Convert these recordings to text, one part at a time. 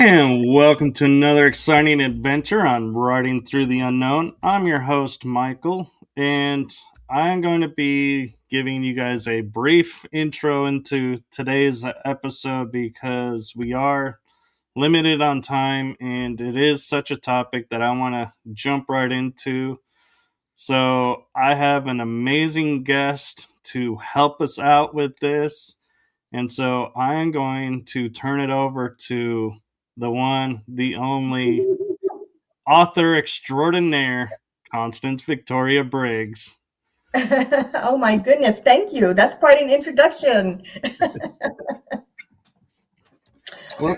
And welcome to another exciting adventure on Riding Through the Unknown. I'm your host, Michael, and I'm going to be giving you guys a brief intro into today's episode because we are limited on time and it is such a topic that I want to jump right into. So, I have an amazing guest to help us out with this. And so I am going to turn it over to the one, the only author extraordinaire, Constance Victoria Briggs. Oh my goodness, thank you. That's quite an introduction. Well,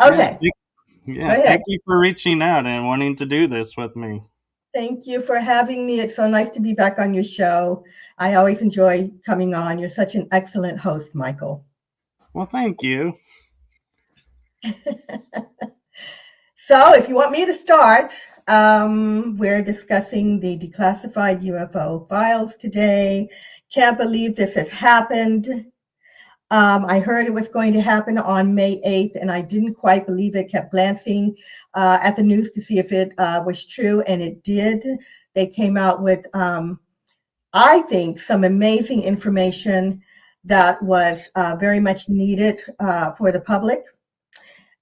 Okay, yeah, go ahead. thank you for reaching out and wanting to do this with me. Thank you for having me. It's so nice to be back on your show. I always enjoy coming on. You're such an excellent host, Michael. Well, thank you. So, if you want me to start, we're discussing the declassified UFO files today. Can't believe this has happened. I heard it was going to happen on May 8th, and I didn't quite believe it. Kept glancing at the news to see if it was true, and it did. They came out with, I think, some amazing information that was very much needed for the public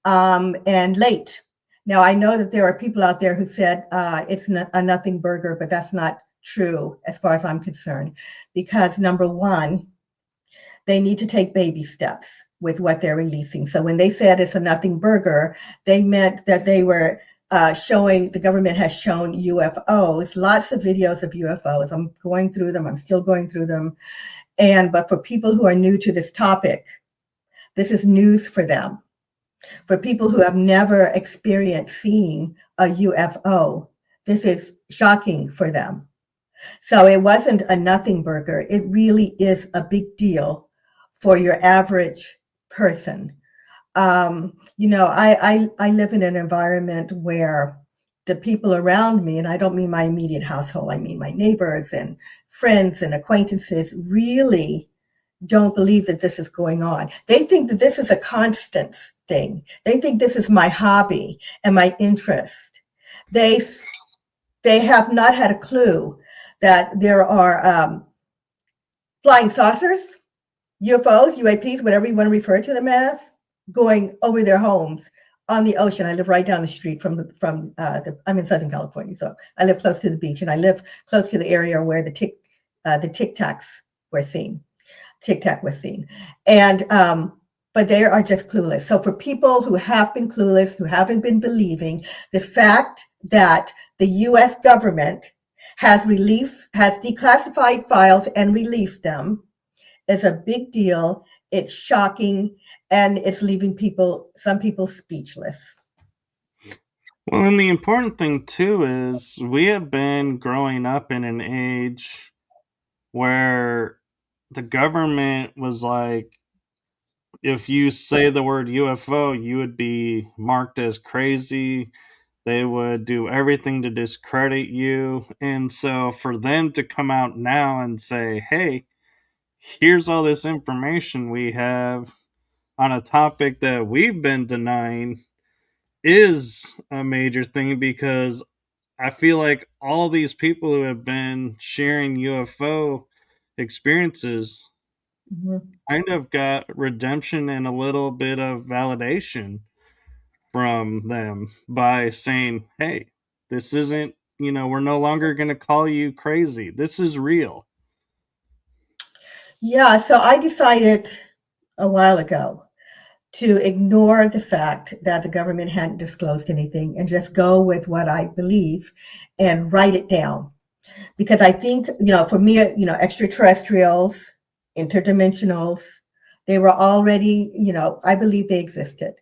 and late. Now, I know that there are people out there who said it's a nothing burger, but that's not true as far as I'm concerned, because number one, they need to take baby steps with what they're releasing. So when they said it's a nothing burger, they meant that they were showing, the government has shown UFOs, lots of videos of UFOs. I'm going through them. I'm still going through them. But for people who are new to this topic, this is news for them. For people who have never experienced seeing a UFO, this is shocking for them. So it wasn't a nothing burger. It really is a big deal for your average person. I live in an environment where the people around me, and I don't mean my immediate household, I mean my neighbors and friends and acquaintances, really don't believe that this is going on. They think that this is a constant thing. They think this is my hobby and my interest. They have not had a clue that there are flying saucers, UFOs, UAPs, whatever you want to refer to them as, going over their homes on the ocean. I live right down the street from I'm in Southern California, so I live close to the beach, and I live close to the area where the Tic Tacs were seen. Tic Tac was seen, and but they are just clueless. So for people who have been clueless, who haven't been believing, the fact that the U.S. government has declassified files and released them is a big deal. It's shocking, and it's leaving some people speechless. Well, and the important thing too is we have been growing up in an age where the government was like, if you say the word UFO, you would be marked as crazy. They would do everything to discredit you. And so for them to come out now and say, hey, here's all this information we have on a topic that we've been denying is a major thing, because I feel like all these people who have been sharing UFO experiences kind of got redemption and a little bit of validation from them by saying, hey, this isn't, we're no longer going to call you crazy. This is real. Yeah, so I decided a while ago to ignore the fact that the government hadn't disclosed anything and just go with what I believe and write it down. Because I think, for me, extraterrestrials, interdimensionals, they were already, I believe they existed.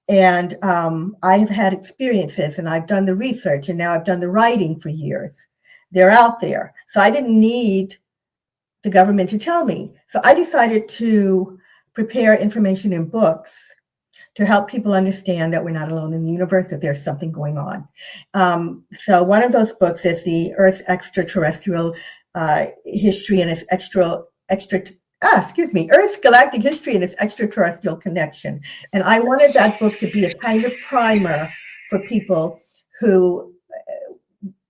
And I have had experiences, and I've done the research, and now I've done the writing for years. They're out there. So I didn't need the government to tell me. So I decided to prepare information in books to help people understand that we're not alone in the universe, that there's something going on. So one of those books is the Earth's Extraterrestrial History and its Earth's Galactic History and its Extraterrestrial Connection. And I wanted that book to be a kind of primer for people who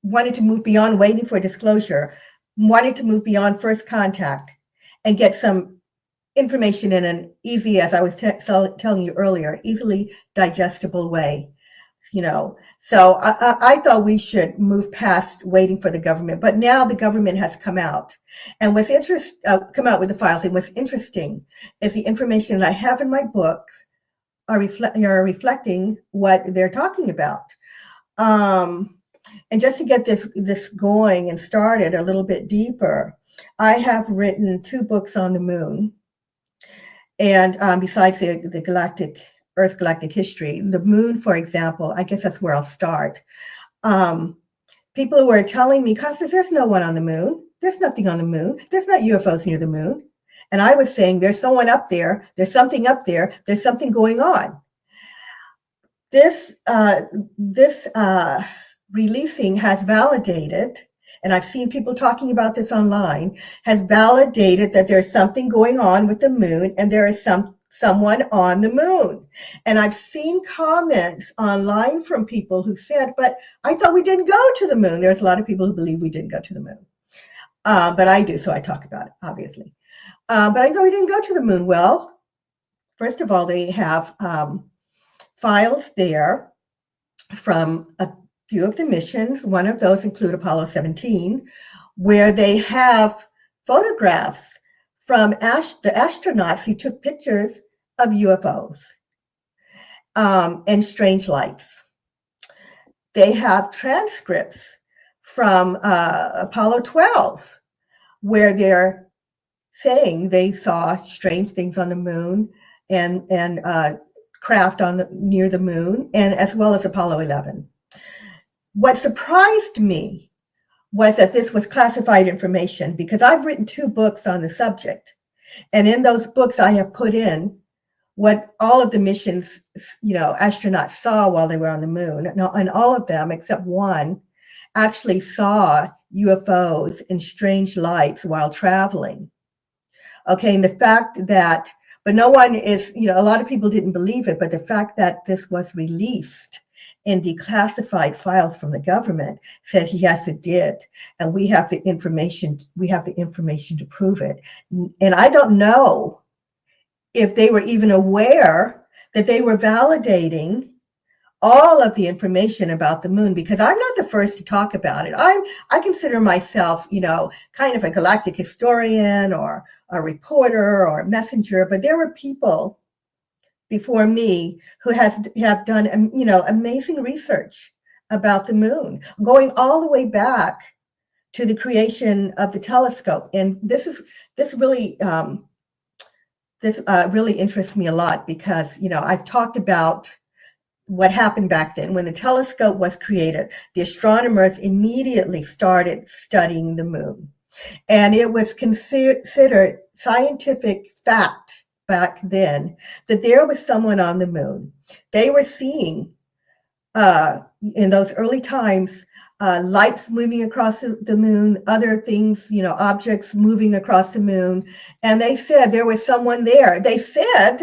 wanted to move beyond waiting for disclosure, wanted to move beyond first contact, and get some information in an easy, as I was telling you earlier, easily digestible way. So I thought we should move past waiting for the government, but now the government has come out and come out with the files. And what's interesting is the information that I have in my book are reflecting what they're talking about. And just to get this going and started a little bit deeper, I have written 2 books on the moon, and besides the Earth's galactic history, the moon, for example, I guess that's where I'll start. People were telling me, Constance, there's no one on the moon. There's nothing on the moon. There's not UFOs near the moon. And I was saying, there's someone up there. There's something up there. There's something going on. This releasing has validated, and I've seen people talking about this online, has validated that there's something going on with the moon and there is someone on the moon. And I've seen comments online from people who said, but I thought we didn't go to the moon. There's a lot of people who believe we didn't go to the moon. But I do, so I talk about it, obviously. But I thought we didn't go to the moon. Well, first of all, they have files there from a few of the missions. One of those include Apollo 17, where they have photographs from the astronauts who took pictures of UFOs and strange lights. They have transcripts from Apollo 12, where they're saying they saw strange things on the moon and craft near the moon, and as well as Apollo 11. What surprised me was that this was classified information, because I've written 2 books on the subject. And in those books, I have put in what all of the missions, astronauts saw while they were on the moon. And all of them, except one, actually saw UFOs and strange lights while traveling. Okay, and the fact that, but no one is, a lot of people didn't believe it, but the fact that this was released in declassified files from the government says, yes, it did. And we have the information to prove it. And I don't know if they were even aware that they were validating all of the information about the moon, because I'm not the first to talk about it. I consider myself, kind of a galactic historian or a reporter or a messenger, but there were people before me who have done, amazing research about the moon, going all the way back to the creation of the telescope. And this really interests me a lot, because, I've talked about what happened back then. When the telescope was created, the astronomers immediately started studying the moon. And it was considered scientific fact back then that there was someone on the moon. They were seeing, in those early times, lights moving across the moon, other things, objects moving across the moon. And they said there was someone there. They said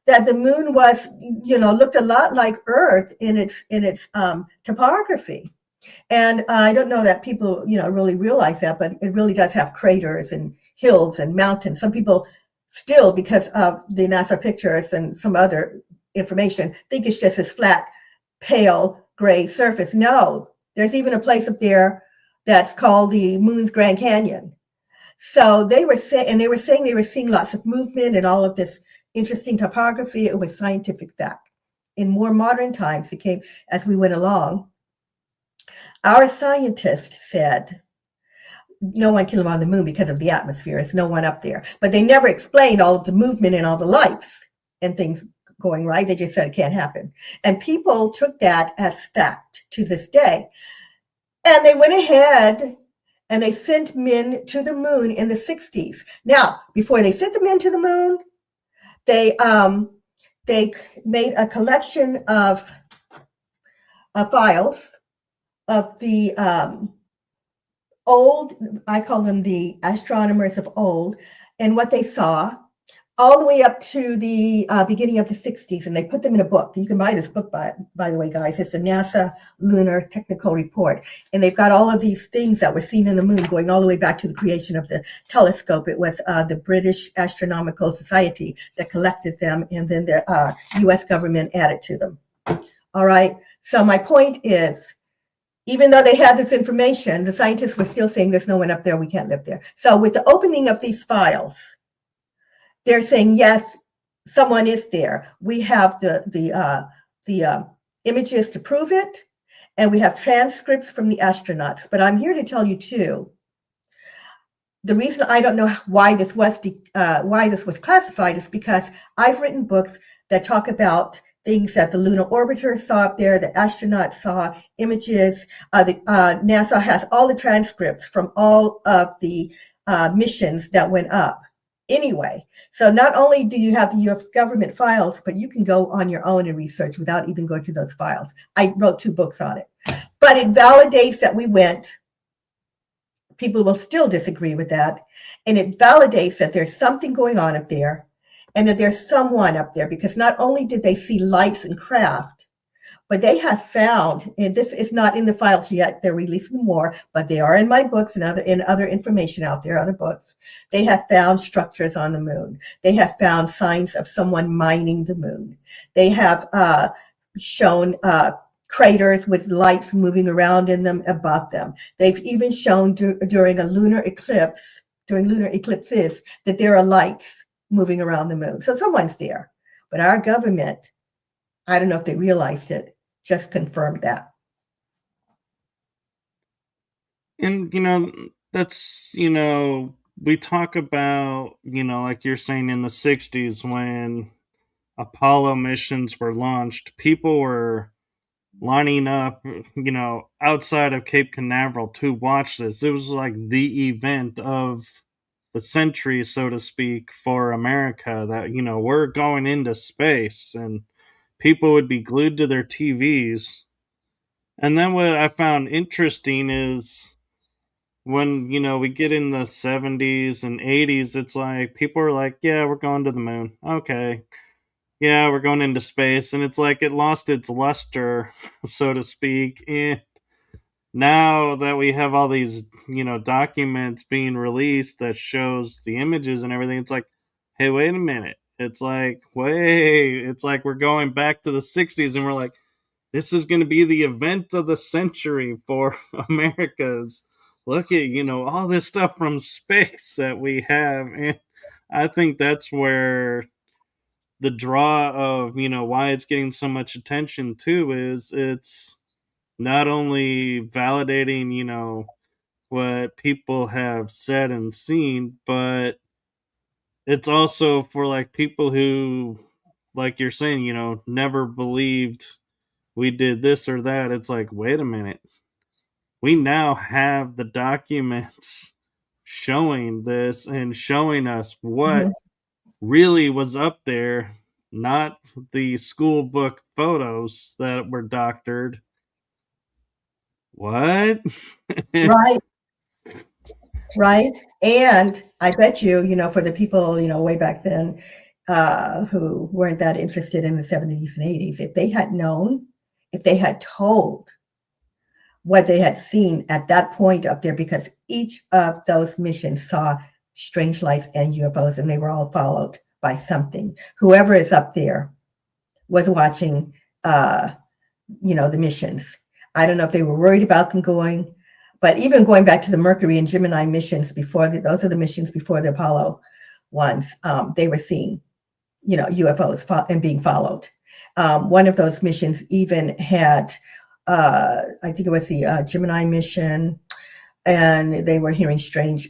that the moon was, looked a lot like Earth in its topography. And I don't know that people, really realize that, but it really does have craters and hills and mountains. Some people still, because of the NASA pictures and some other information, think it's just this flat, pale, gray surface. No, there's even a place up there that's called the moon's Grand Canyon. So they were saying they were seeing lots of movement and all of this interesting topography. It was scientific fact. In more modern times, it came as we went along. Our scientists said no one can live on the moon because of the atmosphere. There's no one up there. But they never explained all of the movement and all the lights and things going right. They just said it can't happen. And people took that as fact to this day. And they went ahead and they sent men to the moon in the 60s. Now, before they sent the men to the moon, they made a collection of files of the old, I call them the astronomers of old, and what they saw all the way up to the beginning of the 60s, and they put them in a book. You can buy this book, by the way, guys. It's the NASA Lunar Technical Report, and they've got all of these things that were seen in the moon going all the way back to the creation of the telescope. It was the British Astronomical Society that collected them, and then the U.S. government added to them. All right, so my point is, even though they had this information, the scientists were still saying there's no one up there, we can't live there. So with the opening of these files, they're saying, yes, someone is there. We have the images to prove it, and we have transcripts from the astronauts. But I'm here to tell you, too, the reason I don't know why this was classified is because I've written books that talk about things that the lunar orbiter saw up there, the astronauts saw, images. NASA has all the transcripts from all of the missions that went up. Anyway, so not only do you have the U.S. government files, but you can go on your own and research without even going to those files. I wrote 2 books on it. But it validates that we went. People will still disagree with that. And it validates that there's something going on up there and that there's someone up there, because not only did they see lights and craft, but they have found, and this is not in the files yet, they're releasing more, but they are in my books and other information out there, other books. They have found structures on the moon. They have found signs of someone mining the moon. They have shown craters with lights moving around in them above them. They've even shown during a lunar eclipse, during lunar eclipses, that there are lights moving around the moon. So someone's there. But our government, I don't know if they realized it, just confirmed that. And, that's, we talk about, like you're saying in the 60s when Apollo missions were launched, people were lining up, outside of Cape Canaveral to watch this. It was like the event of the century, so to speak, for America, that, we're going into space, and people would be glued to their TVs. And then what I found interesting is when, we get in the 70s and 80s, it's like people are like, yeah, we're going to the moon. Okay. Yeah, we're going into space. And it's like it lost its luster, so to speak. And now that we have all these, documents being released that shows the images and everything, it's like, hey, wait a minute. It's like we're going back to the 60s, and we're like, this is going to be the event of the century for Americas. Look at, all this stuff from space that we have. And I think that's where the draw of, why it's getting so much attention too is it's not only validating, what people have said and seen, but it's also for like people who, like you're saying, never believed we did this or that. It's like, wait a minute. We now have the documents showing this and showing us what really was up there, not the school book photos that were doctored. What? Right. Right. And I bet you, for the people, way back then, who weren't that interested in the 70s and 80s, if they had known, if they had told what they had seen at that point up there, because each of those missions saw strange lights and UFOs, and they were all followed by something. Whoever is up there was watching, the missions. I don't know if they were worried about them going, but even going back to the Mercury and Gemini missions those are the missions before the Apollo ones, they were seeing, UFOs and being followed. One of those missions even had, I think it was the Gemini mission, and they were hearing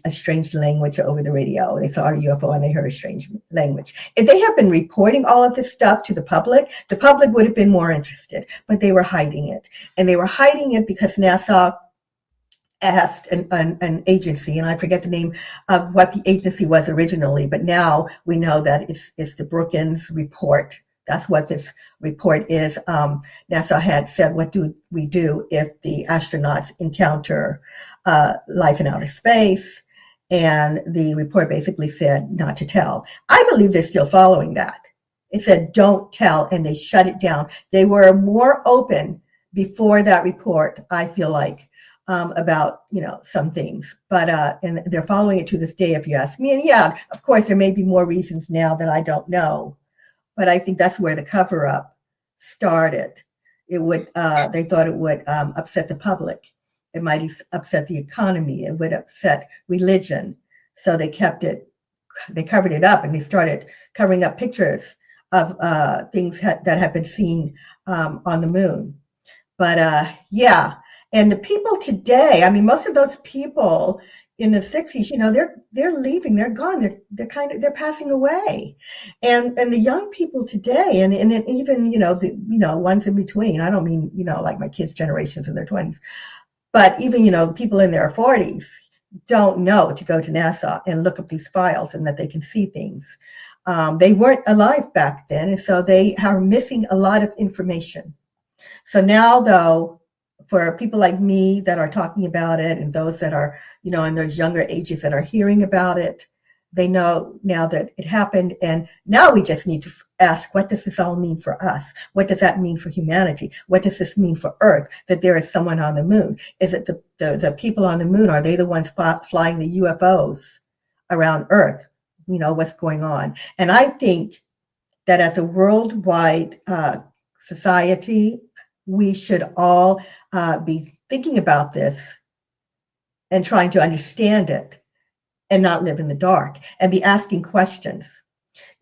a strange language over the radio. They saw a UFO and they heard a strange language. If they had been reporting all of this stuff to the public would have been more interested, but they were hiding it. And they were hiding it because NASA asked an agency, and I forget the name of what the agency was originally, but now we know that it's the Brookings report. That's what this report is. NASA had said, what do we do if the astronauts encounter life in outer space? And the report basically said not to tell. I believe they're still following that. It said don't tell, and they shut it down. They were more open before that report, I feel like, about some things, but and they're following it to this day, if you ask me. And yeah, of course, there may be more reasons now that I don't know, but I think that's where the cover up started. It would they thought it would upset the public. It might upset the economy. It would upset religion. So they covered it up, and they started covering up pictures of things that have been seen on the moon. But yeah, and the people today, I mean, most of those people in the 60s, they're leaving, they're gone, they're passing away. And the young people today, and even, the ones in between, I don't mean, like my kids' generations in their 20s, but even, the people in their 40s don't know to go to NASA and look up these files and that they can see things. They weren't alive back then, and so they are missing a lot of information. So now, though, for people like me that are talking about it, and those that are, in those younger ages that are hearing about it, they know now that it happened. And now we just need to ask, what does this all mean for us? What does that mean for humanity? What does this mean for Earth, that there is someone on the moon? Is it the people on the moon? Are they the ones flying the UFOs around Earth? What's going on? And I think that as a worldwide society, we should all be thinking about this and trying to understand it and not live in the dark and be asking questions.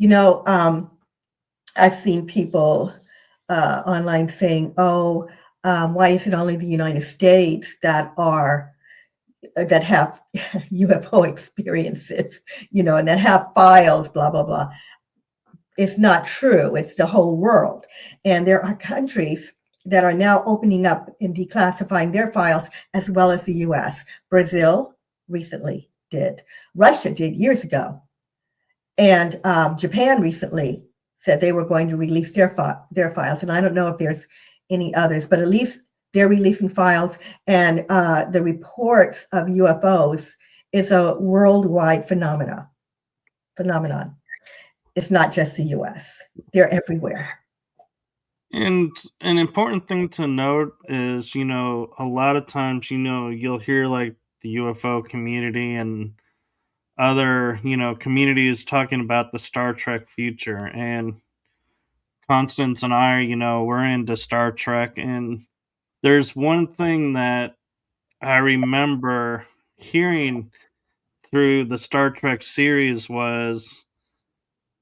I've seen people online saying, "Oh, why is it only the United States that have UFO experiences, and that have files, blah, blah, blah." It's not true. It's the whole world. And there are countries that are now opening up and declassifying their files, as well as the US. Brazil recently did. Russia did years ago. And Japan recently said they were going to release their files. And I don't know if there's any others, but at least they're releasing files. And the reports of UFOs is a worldwide phenomenon. It's not just the US. They're everywhere. And an important thing to note is, a lot of times, you'll hear like the UFO community and other, communities talking about the Star Trek future. And Constance and I, we're into Star Trek. And there's one thing that I remember hearing through the Star Trek series was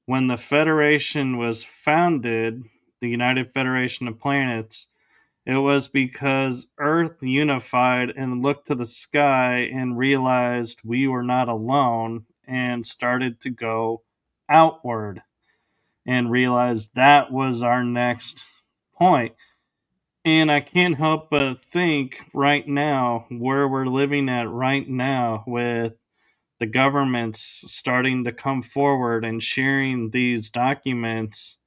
when the Federation was founded, the United Federation of Planets, it was because Earth unified and looked to the sky and realized we were not alone and started to go outward and realized that was our next point. And I can't help but think right now, where we're living at right now, with the governments starting to come forward and sharing these documents,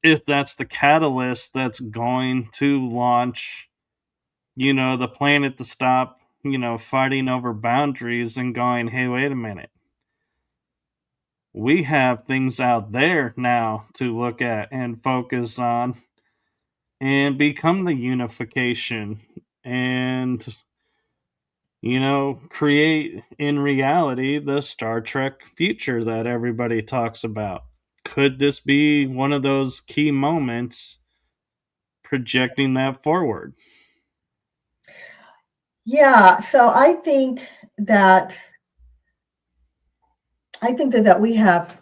if that's the catalyst that's going to launch, the planet to stop, fighting over boundaries and going, hey, wait a minute. We have things out there now to look at and focus on and become the unification and, create in reality the Star Trek future that everybody talks about. Could this be one of those key moments projecting that forward? Yeah, so that that we have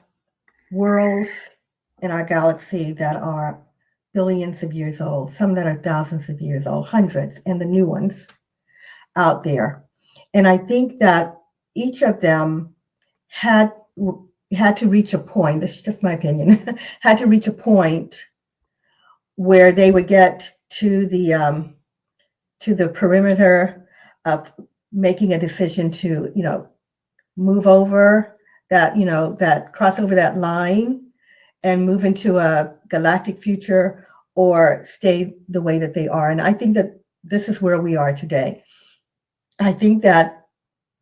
worlds in our galaxy that are billions of years old, some that are thousands of years old, hundreds, and the new ones out there. And I think that each of them had to reach a point, this is just my opinion, had to reach a point where they would get to the perimeter of making a decision to, move over that, that cross over that line and move into a galactic future or stay the way that they are. And I think that this is where we are today. I think that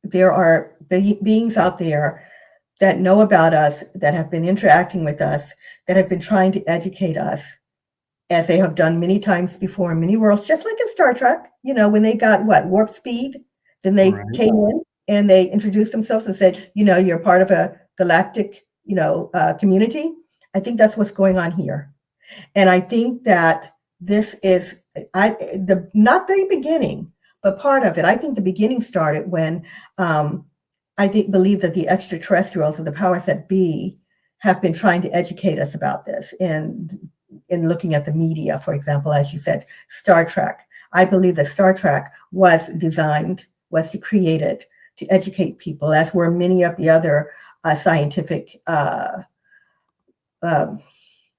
there are beings out there that know about us, that have been interacting with us, that have been trying to educate us, as they have done many times before in many worlds, just like in Star Trek, when they got what, warp speed, then they Right. came in and they introduced themselves and said, you're part of a galactic, community. I think that's what's going on here. And I think that this is the not the beginning, but part of it. I think the beginning started when um, I think believe that the extraterrestrials or the powers that be have been trying to educate us about this. And in looking at the media, for example, as you said, Star Trek. I believe that Star Trek was created to educate people, as were many of the other scientific uh,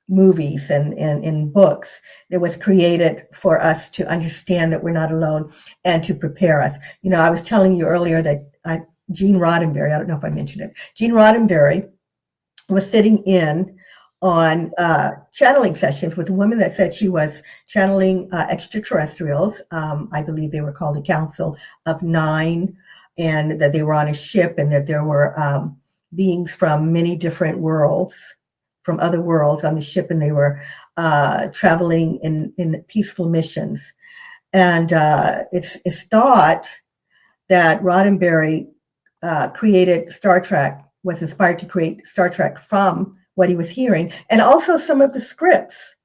movies and books. It was created for us to understand that we're not alone and to prepare us. I was telling you earlier that Gene Roddenberry, I don't know if I mentioned it, Gene Roddenberry was sitting in on channeling sessions with a woman that said she was channeling extraterrestrials. I believe they were called the Council of Nine, and that they were on a ship, and that there were beings from many different worlds, from other worlds on the ship, and they were traveling in peaceful missions. And it's thought that Roddenberry created Star Trek, was inspired to create Star Trek from what he was hearing, and also some of the scripts.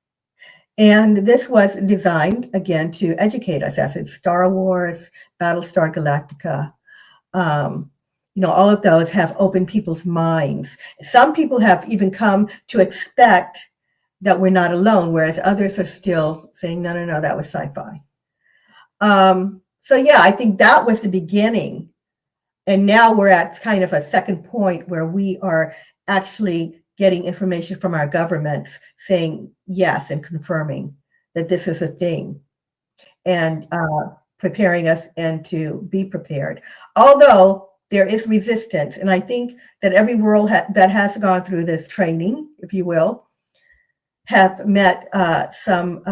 And this was designed, again, to educate us, as in Star Wars, Battlestar Galactica. Um, all of those have opened people's minds. Some people have even come to expect that we're not alone, whereas others are still saying, no, no, no, that was sci-fi. So yeah, I think that was the beginning. And now we're at kind of a second point where we are actually getting information from our governments saying yes and confirming that this is a thing, and preparing us and to be prepared. Although there is resistance, and I think that every world that has gone through this training, if you will, have met some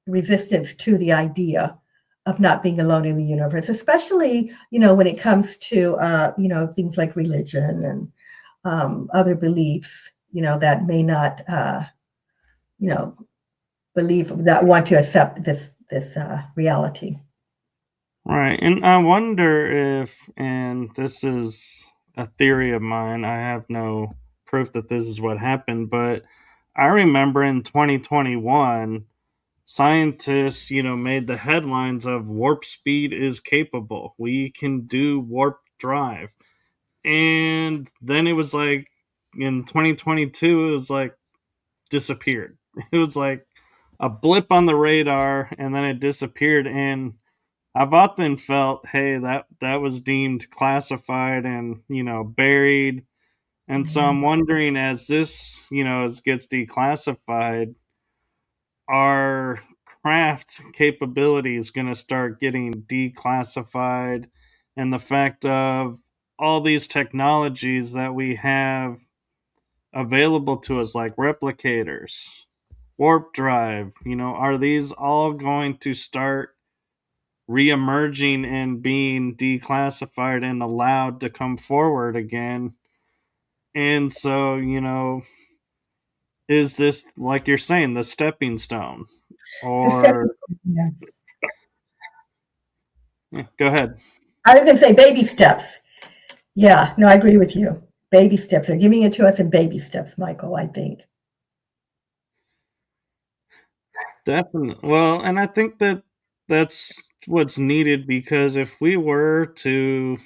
resistance to the idea of not being alone in the universe, especially when it comes to things like religion and other beliefs that may not you know believe, that want to accept this reality. Right. And I wonder if, and this is a theory of mine, I have no proof that this is what happened, but I remember in 2021, scientists, made the headlines of warp speed is capable. We can do warp drive. And then it was like in 2022, it was like disappeared. It was like a blip on the radar and then it disappeared. And I've often felt, hey, that was deemed classified and buried. And so I'm wondering, as this as gets declassified, our craft capabilities going to start getting declassified, and the fact of all these technologies that we have available to us, like replicators, warp drive, are these all going to start re-emerging and being declassified and allowed to come forward again? And so, is this, like you're saying, the stepping stone? The stepping, Or yeah. yeah, go ahead. I was going to say baby steps. Yeah, no, I agree with you. Baby steps. They're giving it to us in baby steps, Michael, I think. Definitely. Well, and I think that that's what's needed, because if we were to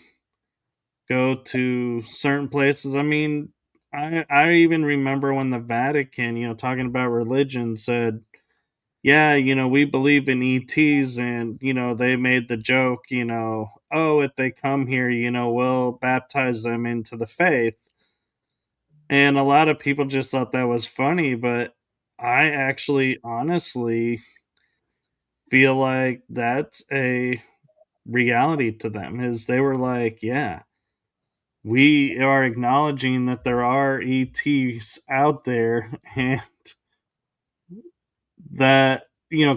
go to certain places, I mean, I even remember when the Vatican, talking about religion, said, yeah, we believe in ETs, and they made the joke, oh, if they come here, we'll baptize them into the faith. And a lot of people just thought that was funny, but I actually honestly feel like that's a reality to them. Is they were like, yeah, we are acknowledging that there are ETs out there, and that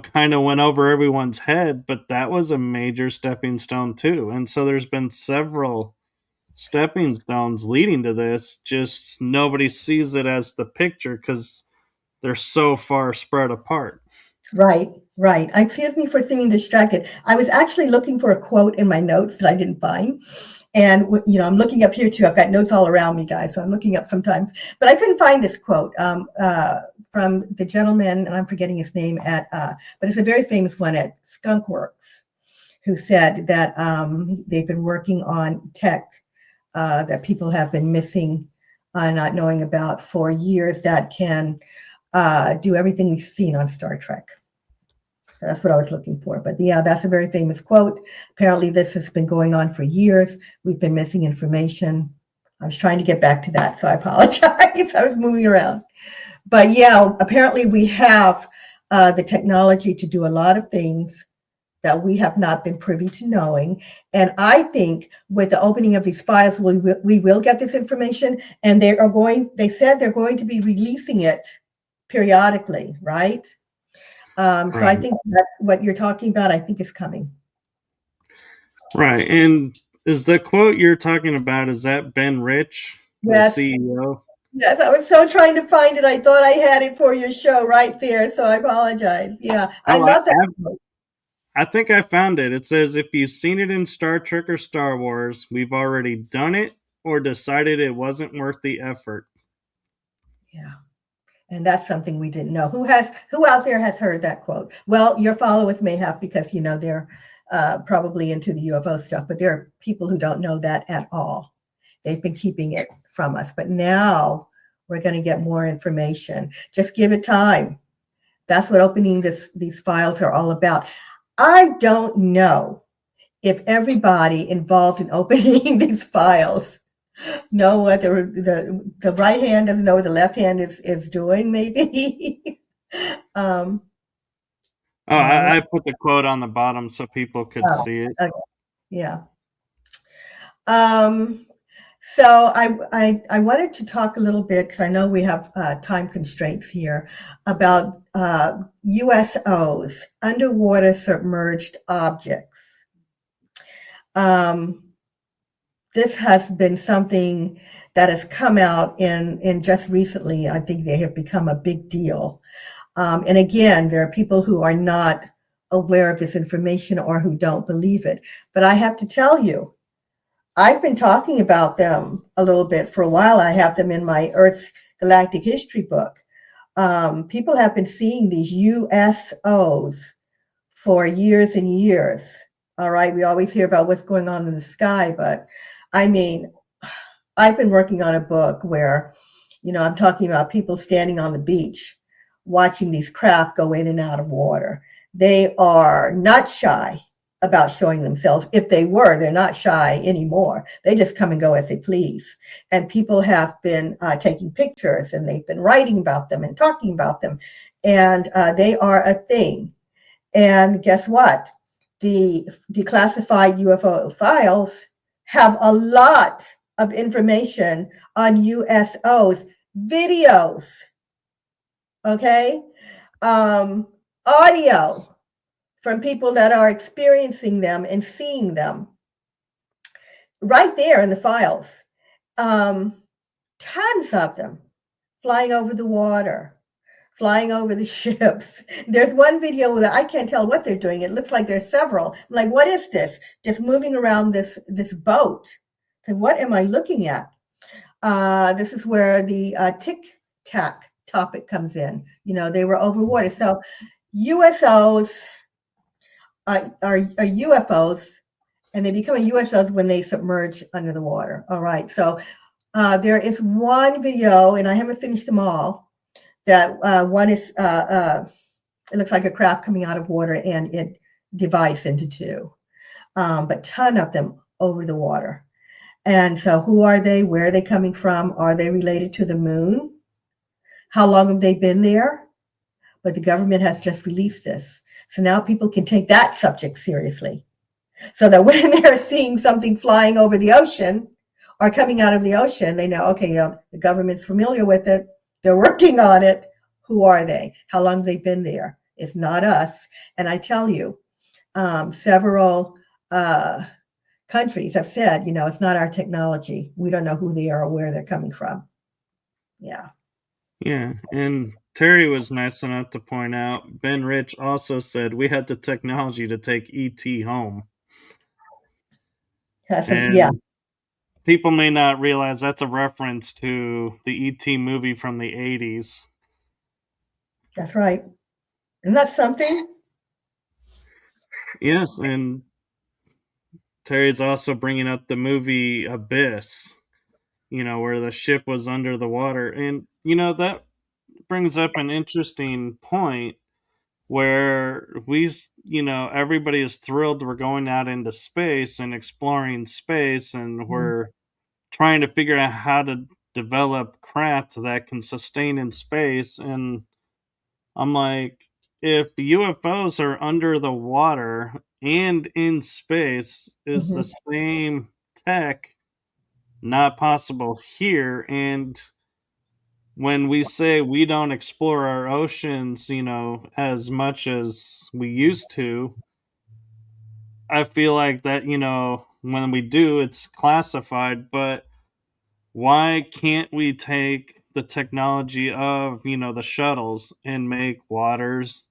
kind of went over everyone's head, but that was a major stepping stone too. And so there's been several stepping stones leading to this. Just nobody sees it as the picture because they're so far spread apart. Right, right. Excuse me for seeming distracted. I was actually looking for a quote in my notes that I didn't find. And, I'm looking up here too. I've got notes all around me, guys, so I'm looking up sometimes. But I couldn't find this quote from the gentleman, and I'm forgetting his name, but it's a very famous one at Skunkworks, who said that they've been working on tech that people have been missing, not knowing about for years, that can do everything we've seen on Star Trek. So that's what I was looking for. But yeah, that's a very famous quote. Apparently, this has been going on for years. We've been missing information. I was trying to get back to that, so I apologize. I was moving around. But yeah, apparently we have the technology to do a lot of things that we have not been privy to knowing. And I think with the opening of these files, we will get this information, and they said they're going to be releasing it periodically, right? So I Right. think that's what you're talking about, I think is coming. Right. And is the quote you're talking about, is that Ben Rich, the Yes, CEO? yes, I was so trying to find it. I thought I had it for your show right there, so I apologize. Yeah, I Oh, love that quote. I think I found it. It says, if you've seen it in Star Trek or Star Wars, we've already done it or decided it wasn't worth the effort. Yeah. And that's something we didn't know. Who out there has heard that quote? Well, your followers may have, because they're probably into the UFO stuff, but there are people who don't know that at all. They've been keeping it from us, but now we're going to get more information. Just give it time. That's what opening these files are all about. I don't know if everybody involved in opening these files know what the right hand doesn't know what the left hand is doing, maybe. um, Oh, I don't know. I put the quote on the bottom so people could Oh, see it. okay. Yeah. Um, so I wanted to talk a little bit, because I know we have time constraints here, about USOs, underwater submerged objects. Um, this has been something that has come out in just recently. I think they have become a big deal. And again, there are people who are not aware of this information or who don't believe it. But I have to tell you, I've been talking about them a little bit for a while. I have them in my Earth's Galactic History book. People have been seeing these USOs for years and years. All right, we always hear about what's going on in the sky, but I mean, I've been working on a book where, I'm talking about people standing on the beach watching these craft go in and out of water. They are not shy about showing themselves. If they were, they're not shy anymore. They just come and go as they please. And people have been taking pictures, and they've been writing about them and talking about them. And they are a thing. And guess what? The declassified UFO files have a lot of information on USOs, videos, okay? Audio from people that are experiencing them and seeing them right there in the files. Tons of them flying over the water, flying over the ships. There's one video that I can't tell what they're doing. It looks like there's several. I'm like, what is this? Just moving around this boat. So what am I looking at? This is where the tic tac topic comes in. They were over water. So USOs are UFOs, and they become USOs when they submerge under the water. All right. So there is one video, and I haven't finished them all. That one is, it looks like a craft coming out of water, and it divides into two. But ton of them over the water. And so who are they? Where are they coming from? Are they related to the moon? How long have they been there? But the government has just released this. So now people can take that subject seriously. So that when they're seeing something flying over the ocean or coming out of the ocean, they know, okay, the government's familiar with it. They're working on it. Who are they? How long have they been there? It's not us. And I tell you, several countries have said, it's not our technology. We don't know who they are or where they're coming from. Yeah. Yeah, and Terry was nice enough to point out Ben Rich also said we had the technology to take ET home. Yeah, And people may not realize that's a reference to the ET movie from the 80s. that's right. Isn't that something? Yes, and Terry's also bringing up the movie Abyss, where the ship was under the water. And, that brings up an interesting point where everybody is thrilled we're going out into space and exploring space, and Mhm. we're trying to figure out how to develop craft that can sustain in space. And I'm like, if UFOs are under the water and in space, is the Mhm. same tech not possible here? And when we say we don't explore our oceans, as much as we used to, I feel like that, when we do, it's classified, but why can't we take the technology of, the shuttles and make waters,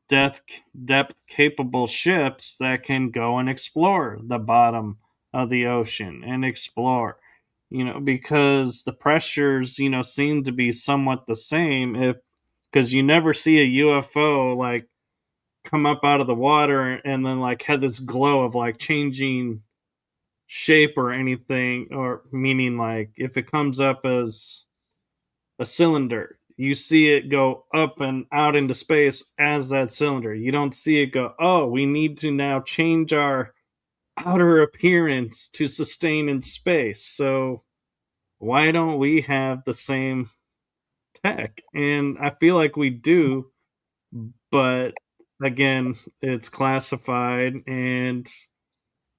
depth capable ships that can go and explore the bottom of the ocean and explore, because the pressures, seem to be somewhat the same, if because you never see a UFO like come up out of the water and then like had this glow of like changing shape or anything, or meaning like if it comes up as a cylinder, you see it go up and out into space as that cylinder. You don't see it go, oh, we need to now change our outer appearance to sustain in space. So why don't we have the same tech? And I feel like we do, but again, it's classified, and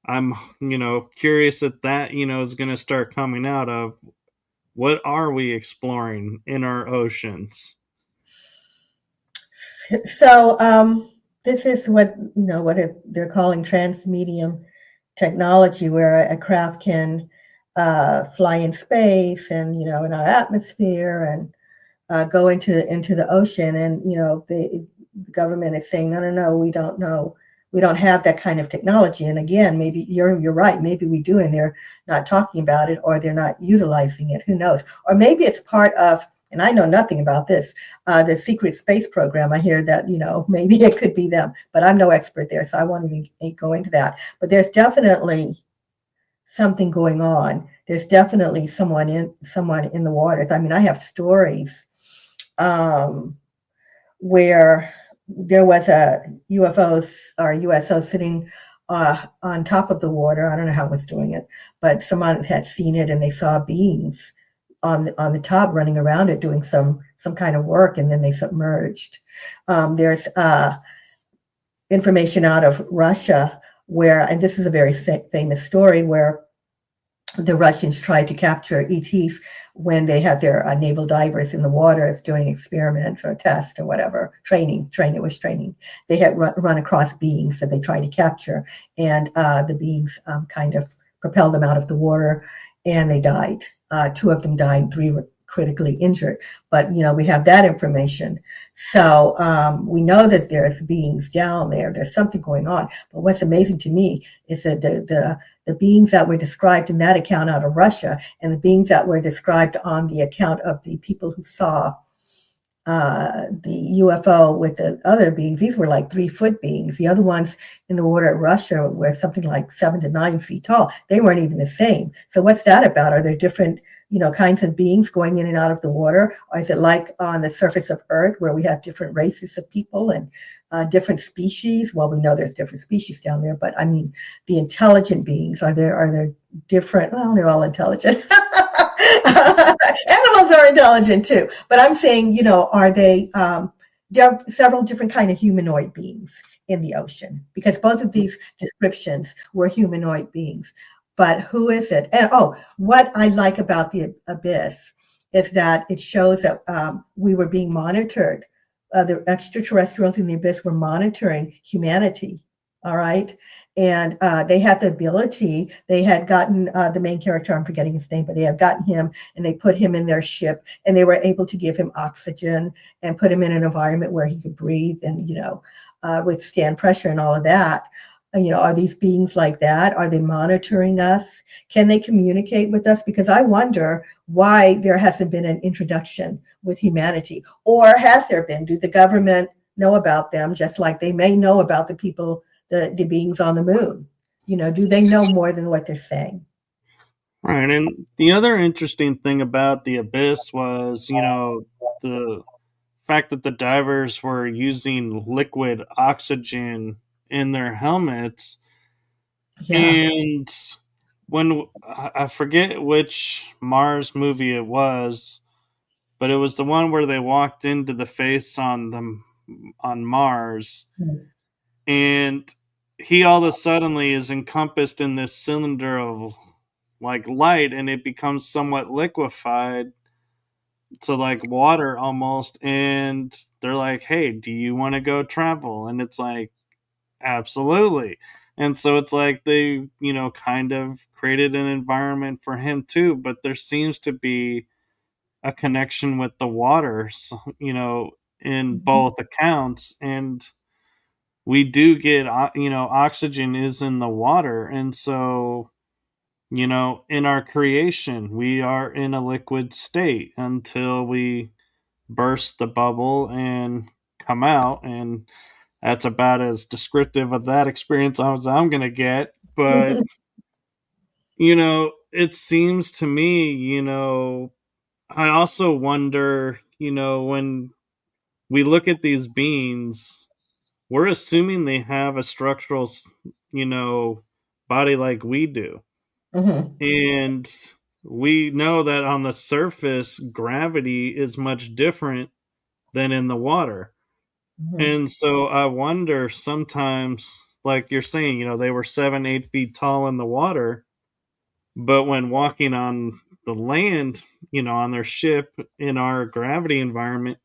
I'm, curious that, is going to start coming out of what are we exploring in our oceans? So this is what they're calling transmedium technology, where a craft can fly in space and in our atmosphere and go into the ocean. And the government is saying, no, no, no, we don't know. We don't have that kind of technology. And again, maybe you're right. Maybe we do, and they're not talking about it, or they're not utilizing it. Who knows? Or maybe it's part of. And I know nothing about this. The secret space program. I hear that maybe it could be them, but I'm no expert there, so I won't even go into that. But there's definitely something going on. There's definitely someone in the waters. I mean, I have stories um, where there was a UFO or USO sitting on top of the water. I don't know how it was doing it, but someone had seen it and they saw beings on the top running around it doing some kind of work, and then they submerged. There's information out of Russia where, and this is a very famous story, where the Russians tried to capture ETs when they had their naval divers in the water doing experiments or tests or whatever, training. It was training. They had run across beings that they tried to capture, and the beings kind of propelled them out of the water, and they died. Two of them died, three were critically injured. But we have that information, so we know that there's beings down there. There's something going on. But what's amazing to me is that the beings that were described in that account out of Russia, and the beings that were described on the account of the people who saw the UFO with the other beings, these were like 3-foot beings. The other ones in the water at Russia were something like 7 to 9 feet tall. They weren't even the same. So what's that about? Are there different kinds of beings going in and out of the water? Or is it like on the surface of Earth, where we have different races of people and different species? Well, we know there's different species down there, but I mean, the intelligent beings, are there different? Well, they're all intelligent. Animals are intelligent too, but I'm saying, are they? There are several different kind of humanoid beings in the ocean, because both of these descriptions were humanoid beings. But who is it? And what I like about the abyss is that it shows that we were being monitored the extraterrestrials in the abyss were monitoring humanity. All right. And they had the ability, they had gotten the main character, I'm forgetting his name, but they had gotten him and they put him in their ship and they were able to give him oxygen and put him in an environment where he could breathe and, withstand pressure and all of that. Are these beings like that? Are they monitoring us? Can they communicate with us? Because I wonder why there hasn't been an introduction with humanity. Or has there been? Do the government know about them just like they may know about the people, the beings on the moon? Do they know more than what they're saying? Right. And the other interesting thing about the abyss was, the fact that the divers were using liquid oxygen in their helmets. Yeah. And when I forget which Mars movie it was, but it was the one where they walked into the face on Mars, and he all of a suddenly is encompassed in this cylinder of like light, and it becomes somewhat liquefied to like water almost. And they're like, "Hey, do you want to go travel?" And it's like, absolutely. And so it's like they, kind of created an environment for him too, but there seems to be a connection with the water, in both accounts. And we do get, oxygen is in the water. And so, in our creation, we are in a liquid state until we burst the bubble and come out. And that's about as descriptive of that experience as I'm going to get. But, it seems to me, I also wonder, when we look at these beings, we're assuming they have a structural, you know, body like we do. Hmm. And we know that on the surface, gravity is much different than in the water. Hmm. And so I wonder sometimes, like you're saying, they were 7, 8 feet tall in the water, but when walking on the land, on their ship in our gravity environment,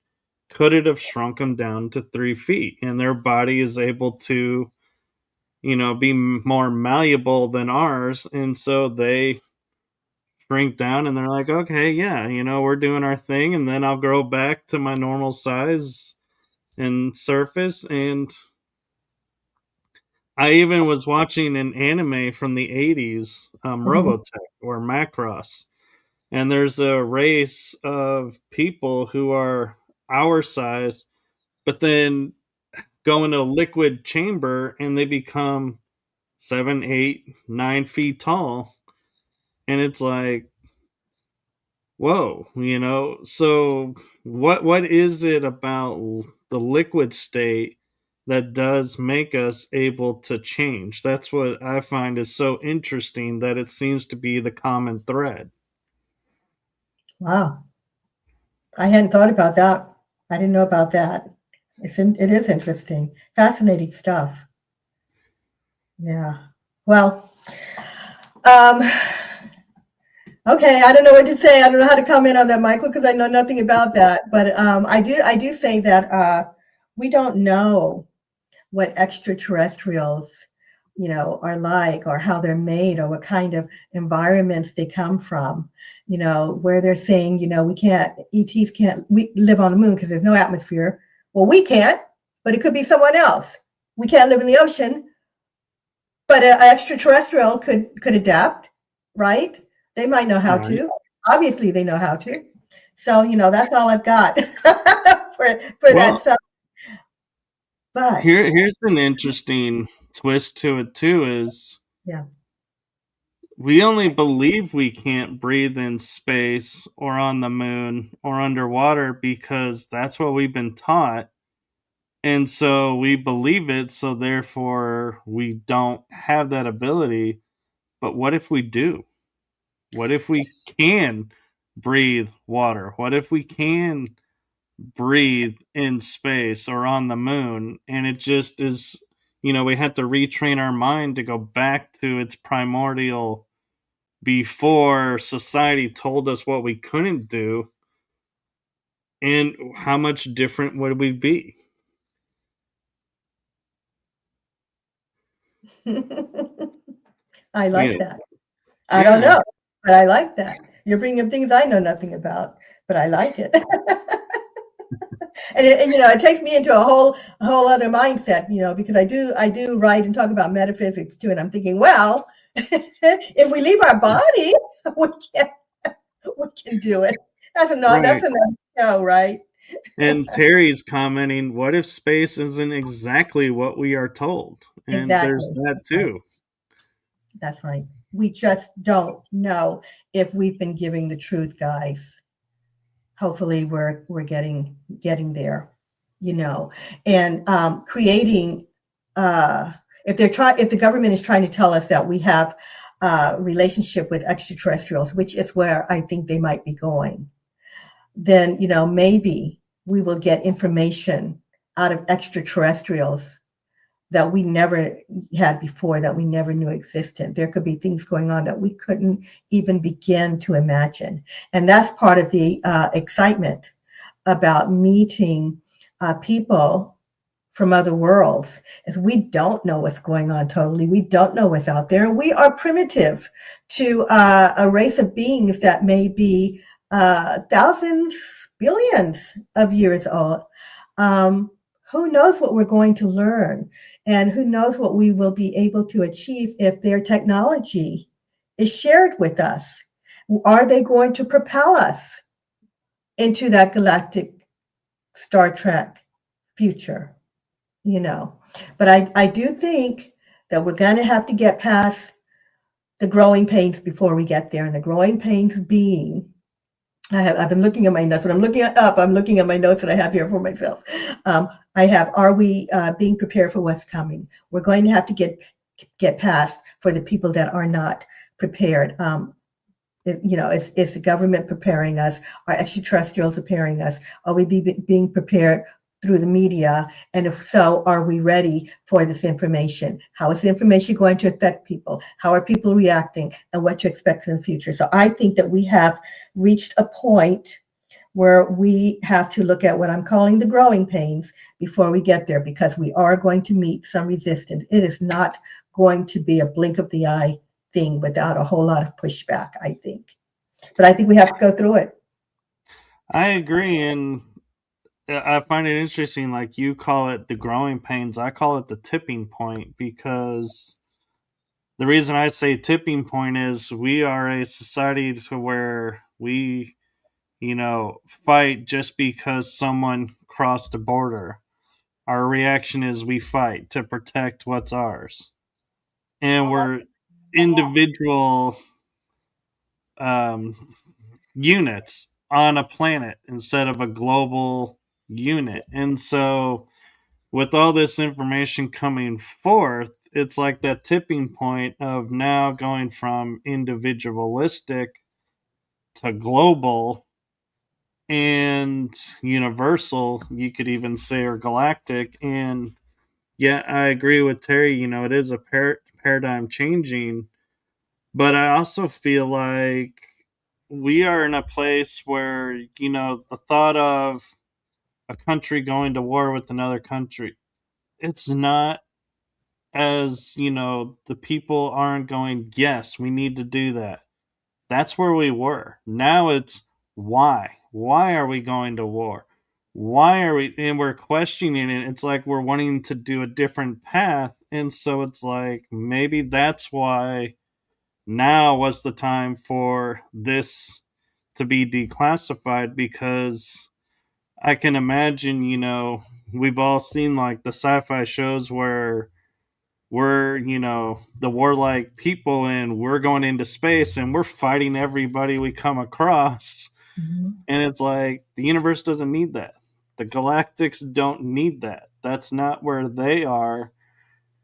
could it have shrunk them down to 3 feet? And their body is able to, be more malleable than ours. And so they shrink down and they're like, okay, yeah, we're doing our thing. And then I'll grow back to my normal size and surface. And I even was watching an anime from the 80s, Hmm. Robotech or Macross. And there's a race of people who are our size, but then go into a liquid chamber and they become 7, 8, 9 feet tall. And it's like, whoa, So what is it about the liquid state that does make us able to change? That's what I find is so interesting, that it seems to be the common thread. Wow. I hadn't thought about that. I didn't know about that. It is interesting. Fascinating stuff. Yeah. Well, um, okay. I don't know what to say. I don't know how to comment on that, Michael, because I know nothing about that. But I do say that we don't know what extraterrestrials, are like, or how they're made, or what kind of environments they come from. Where they're saying, we can't, ETs can't we live on the moon because there's no atmosphere. Well, we can't, but it could be someone else. We can't live in the ocean, but an extraterrestrial could adapt, right? They might know how Right. to. Obviously, they know how to. So, that's all I've got for that. Well, So, but here's an interesting twist to it too, is yeah. we only believe we can't breathe in space or on the moon or underwater because that's what we've been taught. And so we believe it, so therefore we don't have that ability. But what if we do? What if we can breathe water? What if we can breathe in space or on the moon? And it just is, we have to retrain our mind to go back to its primordial, before society told us what we couldn't do. And how much different would we be? I Yeah, like that. I don't yeah, know, but I like that. You're bringing up things I know nothing about, but I like it. And it takes me into a whole other mindset, because I do write and talk about metaphysics too, and I'm thinking, well, if we leave our body, we can we can do it. That's right. another show, right? And Terry's commenting, what if space isn't exactly what we are told? And there's Exactly. that That's right. too. That's right. We just don't know if we've been giving the truth, guys. Hopefully, we're getting there, you know, and creating. Uh, if the government is trying to tell us that we have a relationship with extraterrestrials, which is where I think they might be going, then maybe we will get information out of extraterrestrials that we never had before, that we never knew existed. There could be things going on that we couldn't even begin to imagine. And that's part of the excitement about meeting people from other worlds, is we don't know what's going on totally. We don't know what's out there. We are primitive to a race of beings that may be thousands, billions of years old. Um, who knows what we're going to learn, and who knows what we will be able to achieve if their technology is shared with us? Are they going to propel us into that galactic Star Trek future? you know. But I do think that we're going to have to get past the growing pains before we get there. And the growing pains being, I've been looking at my notes. When I'm looking at my notes that I have here for myself. I have, are we being prepared for what's coming? We're going to have to get past for the people that are not prepared. Is the government preparing us? Are extraterrestrials preparing us? Are we being prepared through the media? And if so, are we ready for this information? How is the information going to affect people? How are people reacting? And what to expect in the future? So I think that we have reached a point where we have to look at what I'm calling the growing pains before we get there, because we are going to meet some resistance. It is not going to be a blink of the eye thing without a whole lot of pushback, I think. But I think we have to go through it. I agree. And I find it interesting, like you call it the growing pains, I call it the tipping point, because the reason I say tipping point is we are a society to where we, fight just because someone crossed a border. Our reaction is we fight to protect what's ours. And we're individual um, units on a planet instead of a global unit. And so, with all this information coming forth, it's like that tipping point of now going from individualistic to global and universal, you could even say, or galactic. And yeah, I agree with Terry. It is a paradigm changing, but I also feel like we are in a place where, the thought of a country going to war with another country, it's not as, the people aren't going, yes, we need to do that. That's where we were. Now it's why? Why are we going to war? Why are we? And we're questioning it. It's like we're wanting to do a different path. And so it's like maybe that's why now was the time for this to be declassified, because I can imagine, we've all seen like the sci fi shows where we're, the warlike people and we're going into space and we're fighting everybody we come across. Mhm. And it's like the universe doesn't need that. The galactics don't need that. That's not where they are.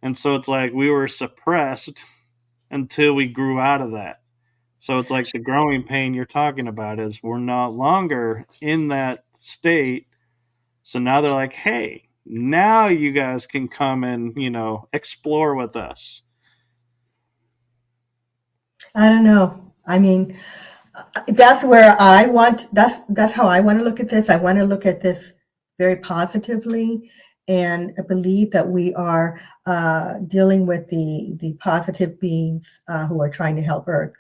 And so it's like we were suppressed until we grew out of that. So it's like the growing pain you're talking about is we're no longer in that state. So now they're like, hey, now you guys can come and, explore with us. I don't know. I mean, That's where I want. That's how I want to look at this. I want to look at this very positively, and I believe that we are dealing with the positive beings who are trying to help Earth.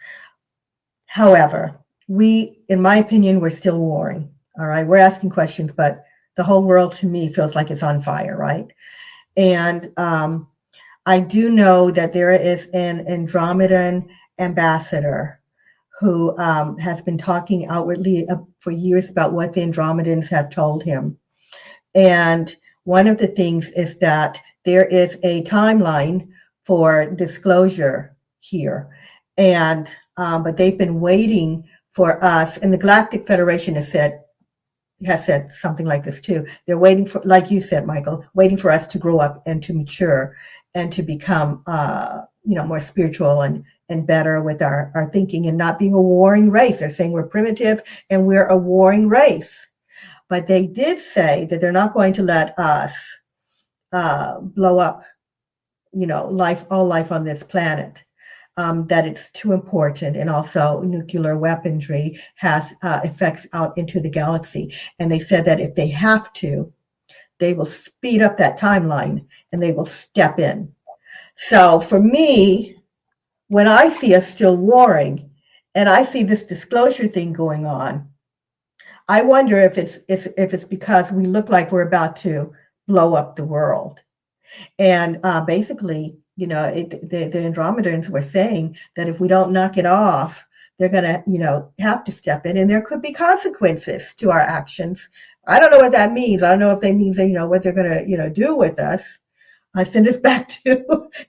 However, in my opinion, we're still warring. All right, we're asking questions, but the whole world to me feels like it's on fire, right? And I do know that there is an Andromedan ambassador who has been talking outwardly for years about what the Andromedans have told him. And one of the things is that there is a timeline for disclosure here. And but they've been waiting for us, and the Galactic Federation has said something like this too. They're waiting for, like you said, Michael, waiting for us to grow up and to mature and to become, more spiritual and better with our thinking and not being a warring race. They're saying we're primitive and we're a warring race. But they did say that they're not going to let us blow up, all life on this planet. That it's too important, and also nuclear weaponry has effects out into the galaxy. And they said that if they have to, they will speed up that timeline and they will step in. So for me, when I see us still warring and I see this disclosure thing going on, I wonder if it's because we look like we're about to blow up the world. And basically, the Andromedans were saying that if we don't knock it off, they're going to, have to step in, and there could be consequences to our actions. I don't know what that means. I don't know if they mean, what they're going to, do with us. I send us back to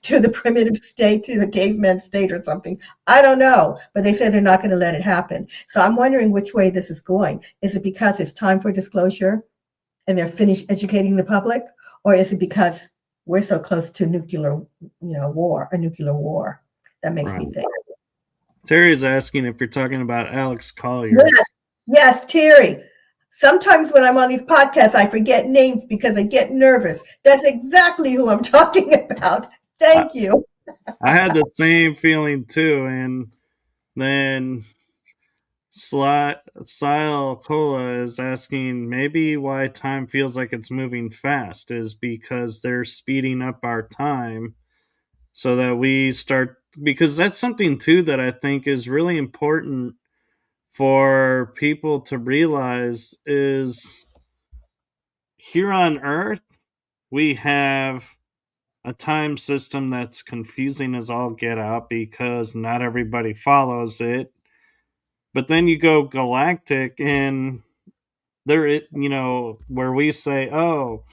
the primitive state, to the caveman state or something. I don't know, but they said they're not going to let it happen. So I'm wondering which way this is going. Is it because it's time for disclosure and they're finished educating the public, or is it because we're so close to a nuclear war? That makes me Right. think. Terry is asking if you're talking about Alex Collier. Yes, yes, Terry. Sometimes when I'm on these podcasts, I forget names because I get nervous. That's exactly who I'm talking about. I, Thank you. I had the same feeling too, and then Sile Cola is asking maybe why time feels like it's moving fast is because they're speeding up our time so that we start, because that's something too that I think is really important for people to realize is here on Earth we have a time system that's confusing as all get out because not everybody follows it. But then you go galactic and where we say, oh,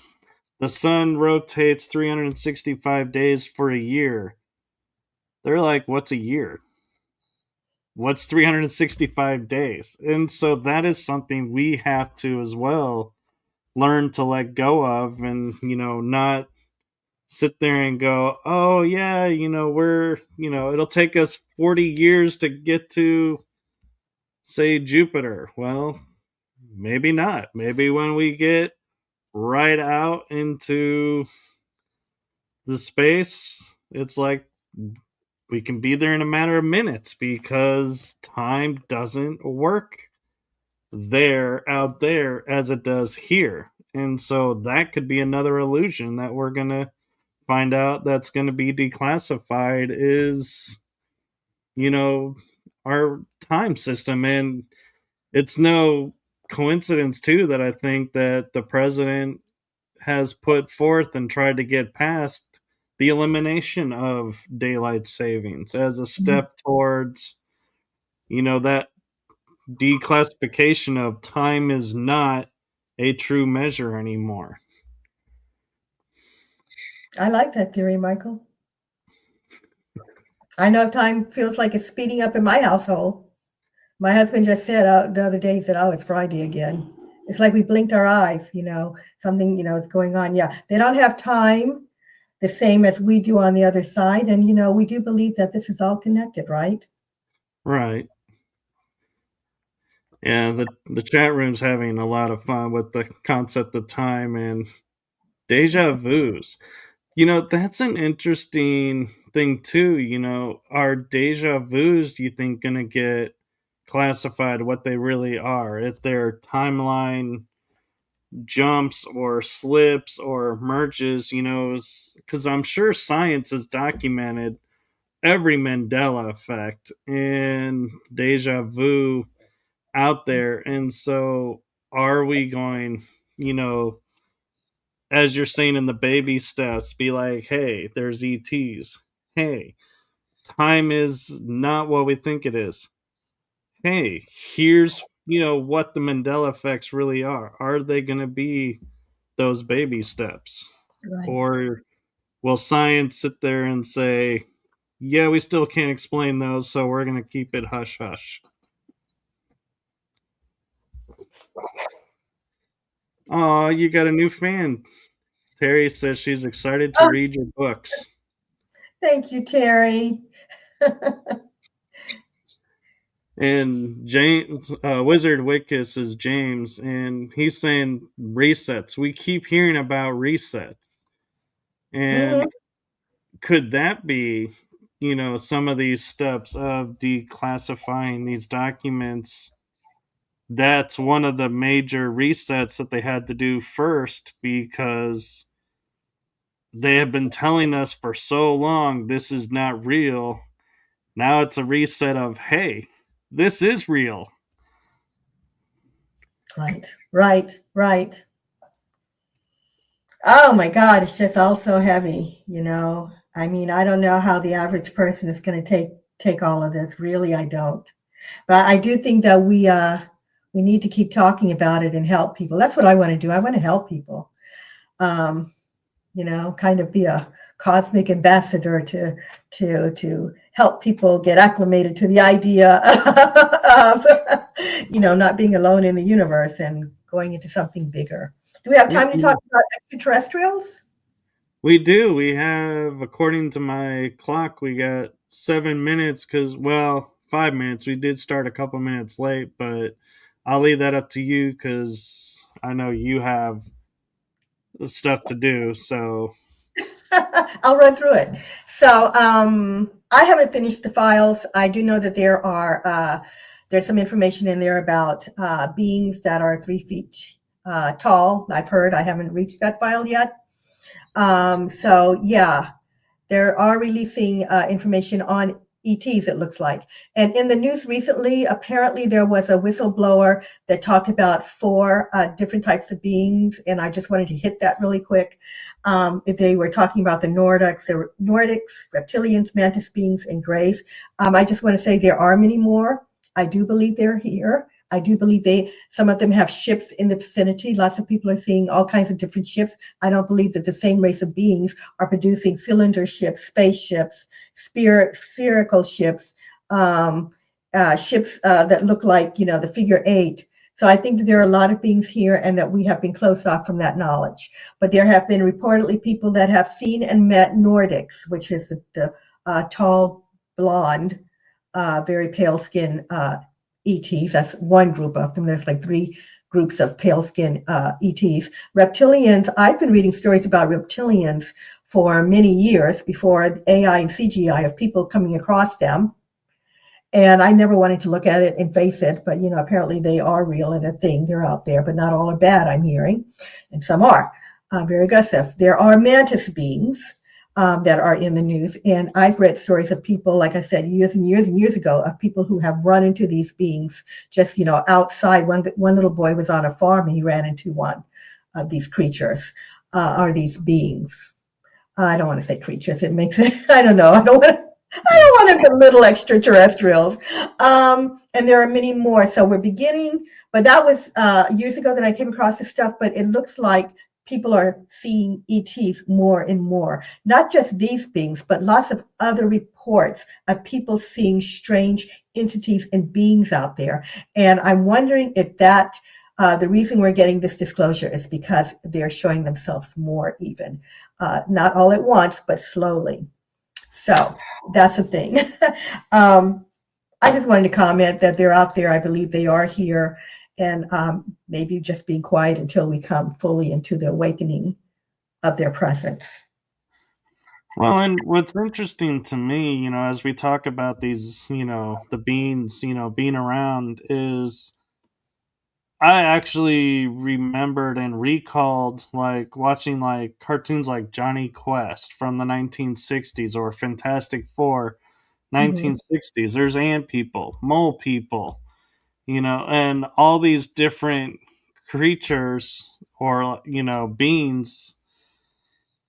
the sun rotates 365 days for a year. They're like, what's a year? What's 365 days? And so that is something we have to as well learn to let go of and, not sit there and go, oh, yeah, it'll take us 40 years to get to, say, Jupiter. Well, maybe not. Maybe when we get right out into the space, it's like we can be there in a matter of minutes because time doesn't work out there as it does here. And so that could be another illusion that we're going to find out that's going to be declassified is, you know, our time system. And it's no coincidence, too, that I think that the president has put forth and tried to get past the elimination of daylight savings as a step towards, that declassification of time is not a true measure anymore. I like that theory, Michael. I know time feels like it's speeding up in my household. My husband just said the other day, he said, "Oh, it's Friday again." It's like we blinked our eyes, something, is going on. Yeah, they don't have time the same as we do on the other side. And, we do believe that this is all connected, right? Right. Yeah, the chat room's having a lot of fun with the concept of time and deja vus. That's an interesting thing too. Are deja vus, do you think, gonna get classified what they really are. If their timeline jumps or slips or merges, because I'm sure science has documented every Mandela effect and deja vu out there. And so, are we going, you know, as you're saying in the baby steps, be like, hey, there's ETs. Hey, time is not what we think it is. Hey, here's, what the Mandela effects really are. Are they going to be those baby steps? Right. Or will science sit there and say, yeah, we still can't explain those, so we're going to keep it hush hush? Oh, you got a new fan. Terry says she's excited to Oh, read your books. thank you, Terry. And James, Wizard Wickus is James, and he's saying resets. We keep hearing about resets. Hmm. And could that be, some of these steps of declassifying these documents? That's one of the major resets that they had to do first, because they have been telling us for so long this is not real. Now it's a reset of, hey, this is real. Right, right, right. Oh my God, it's just all so heavy, you know. I mean, I don't know how the average person is going to take all of this. Really, I don't. But I do think that we need to keep talking about it and help people. That's what I want to do. I want to help people. Um, kind of be a cosmic ambassador to help people get acclimated to the idea of not being alone in the universe and going into something bigger. Do we have time to talk about extraterrestrials? We do. We have, according to my clock, we got 7 minutes because, well, 5 minutes. We did start a couple minutes late, but I'll leave that up to you because I know you have stuff to do. So, I'll run through it. So I haven't finished the files. I do know that there's some information in there about beings that are 3 feet tall. I've heard. I haven't reached that file yet. So yeah, they are releasing information on ETs, it looks like. And in the news recently, apparently there was a whistleblower that talked about 4 different types of beings, and I just wanted to hit that really quick. They were talking about the Nordics, reptilians, mantis beings, and grays. I just want to say there are many more. I do believe they're here. I do believe some of them have ships in the vicinity. Lots of people are seeing all kinds of different ships. I don't believe that the same race of beings are producing cylinder ships, spaceships, spherical ships, ships that look like, the figure 8. So I think that there are a lot of beings here and that we have been closed off from that knowledge. But there have been reportedly people that have seen and met Nordics, which is the tall, blonde, very pale skin ETs. That's one group of them. There's like 3 groups of pale skin ETs. Reptilians, I've been reading stories about reptilians for many years before AI and CGI of people coming across them. And I never wanted to look at it and face it, but apparently they are real and a thing. They're out there, but not all are bad, I'm hearing, and some are very aggressive. There are mantis beings that are in the news, and I've read stories of people, like I said, years and years and years ago, of people who have run into these beings just outside. One little boy was on a farm and he ran into one of these creatures or these beings. I don't want to say creatures. It makes it. I don't know. I don't want to belittle extraterrestrials. And there are many more. So we're beginning, but that was years ago that I came across this stuff, but it looks like people are seeing ETs more and more. Not just these beings, but lots of other reports of people seeing strange entities and beings out there. And I'm wondering if the reason we're getting this disclosure is because they're showing themselves more even. Not all at once, but slowly. So that's the thing. I just wanted to comment that they're out there. I believe they are here, and maybe just being quiet until we come fully into the awakening of their presence. Well, and what's interesting to me, as we talk about these, the beings, being around, is I actually remembered and recalled like watching like cartoons like Johnny Quest from the 1960s or Fantastic Four Mhm. 1960s. There's ant people, mole people, and all these different creatures or, beings.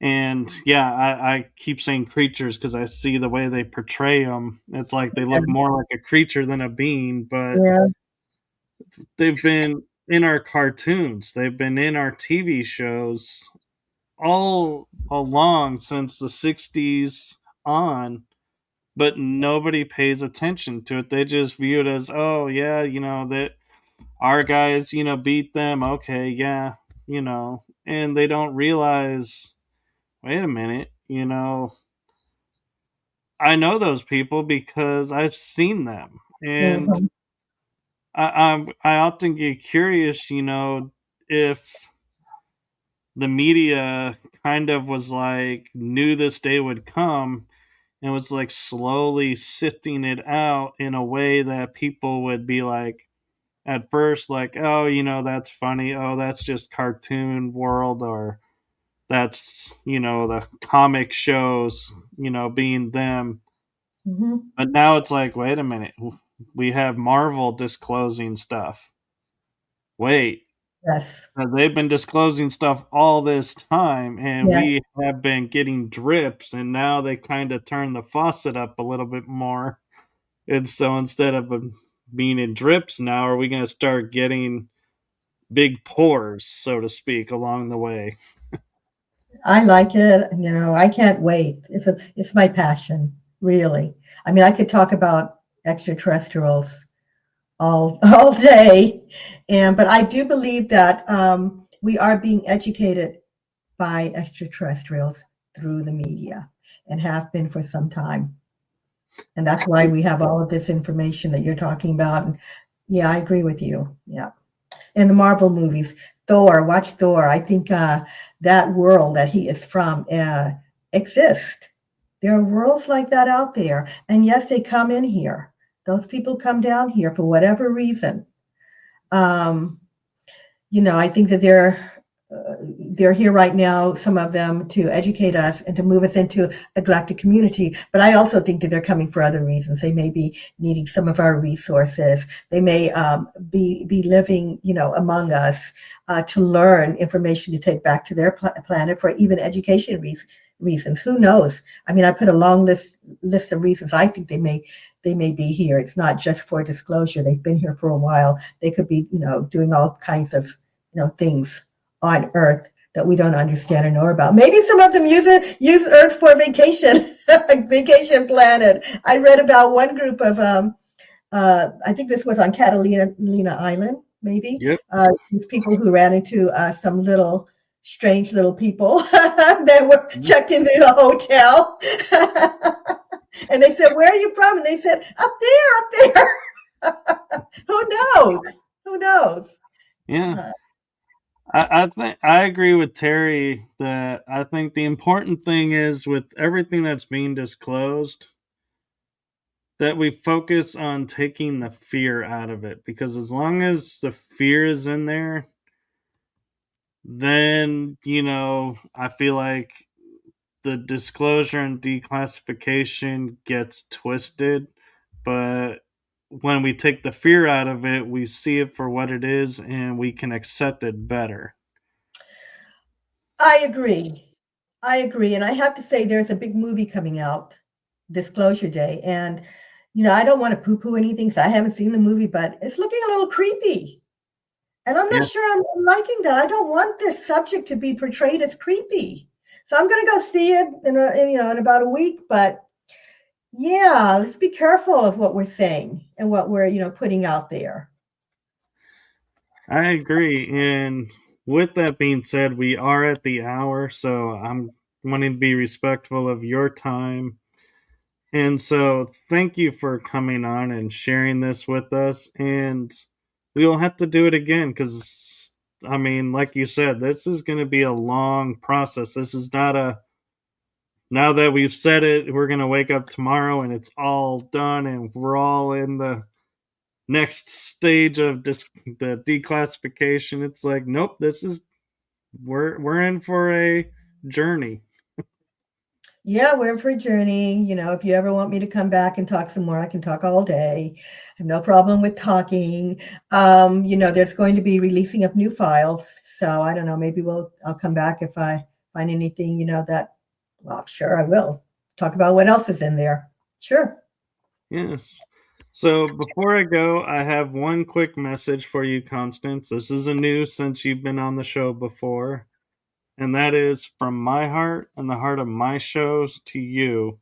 And yeah, I keep saying creatures because I see the way they portray them. It's like they look more like a creature than a being, but Yeah. they've been in our cartoons, they've been in our TV shows all along since the 60s on, but nobody pays attention to it. They just view it as, oh, yeah, that our guys, beat them. Okay, yeah, and they don't realize, wait a minute, I know those people because I've seen them. And Mhm. I often get curious, if the media kind of was like knew this day would come and was like slowly sifting it out in a way that people would be like at first like, oh, that's funny, oh, that's just cartoon world, or that's, the comic shows, being them. Mhm. But now it's like, wait a minute, we have Marvel disclosing stuff. Wait, Yes. they've been disclosing stuff all this time, and Yeah. we have been getting drips, and now they kind of turn the faucet up a little bit more. And so instead of being in drips now, are we going to start getting big pours, so to speak, along the way? I like it. I can't wait. It's my passion, really. I mean, I could talk about extraterrestrials all day, and but I do believe that we are being educated by extraterrestrials through the media and have been for some time. And that's why we have all of this information that you're talking about. And yeah, I agree with you. Yeah. And the Marvel movies, Thor, watch Thor. I think that world that he is from exists. There are worlds like that out there. And yes, they come in here. Those people come down here for whatever reason. Um, I think that they're here right now, some of them, to educate us and to move us into a galactic community. But I also think that they're coming for other reasons. They may be needing some of our resources. They may be living, among us to learn information to take back to their planet for even education reasons. Who knows? I mean, I put a long list of reasons I think they may be here. It's not just for disclosure. They've been here for a while. They could be, doing all kinds of, things on Earth that we don't understand or know about. Maybe some of them use Earth for vacation, vacation planet. I read about one group of I think this was on Catalina Island, maybe. Yep. These people who ran into some little strange little people that were checked into the hotel. And they said, "Where are you from?" And they said, "Up there, up there." Who knows? Who knows? Yeah. Uh, I think I agree with Terry that I think the important thing is with everything that's being disclosed that we focus on taking the fear out of it, because as long as the fear is in there, then I feel like the disclosure and declassification gets twisted. But when we take the fear out of it, we see it for what it is and we can accept it better. I agree. I agree. And I have to say, there's a big movie coming out, Disclosure Day. And, I don't want to poo poo anything because I haven't seen the movie, but it's looking a little creepy. And I'm not Yeah, sure I'm liking that. I don't want this subject to be portrayed as creepy. So I'm going to go see it in about a week. But yeah, let's be careful of what we're saying and what we're, putting out there. I agree. And with that being said, we are at the hour, so I'm wanting to be respectful of your time. And so, thank you for coming on and sharing this with us. And we'll have to do it again because, I mean, like you said, this is going to be a long process. This is not a now that we've said it, we're going to wake up tomorrow and it's all done and we're all in the next stage of the declassification. It's like, nope, this is we're in for a journey. Yeah, we're in for a journey. If you ever want me to come back and talk some more, I can talk all day. I have no problem with talking. There's going to be releasing of new files. So I don't know, maybe I'll come back if I find anything, that, well, sure I will. Talk about what else is in there. Sure. Yes. So before I go, I have one quick message for you, Constance. This is a new since you've been on the show before, and that is from my heart and the heart of my shows to you.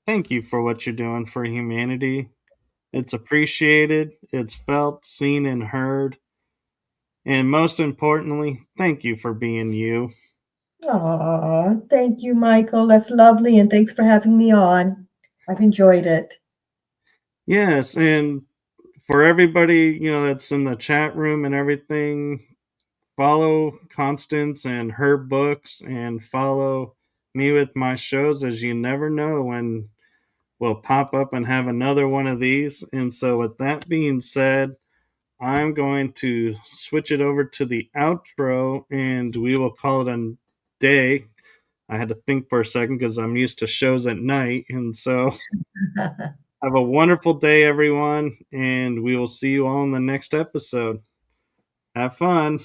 Thank you for what you're doing for humanity. It's appreciated, it's felt, seen, and heard. And most importantly, thank you for being you. Aw, thank you, Michael. That's lovely, and thanks for having me on. I've enjoyed it. Yes, and for everybody, that's in the chat room and everything, follow Constance and her books and follow me with my shows, as you never know when we'll pop up and have another one of these. And so, with that being said, I'm going to switch it over to the outro and we will call it a day. I had to think for a second because I'm used to shows at night. And so, have a wonderful day, everyone. And we will see you all in the next episode. Have fun.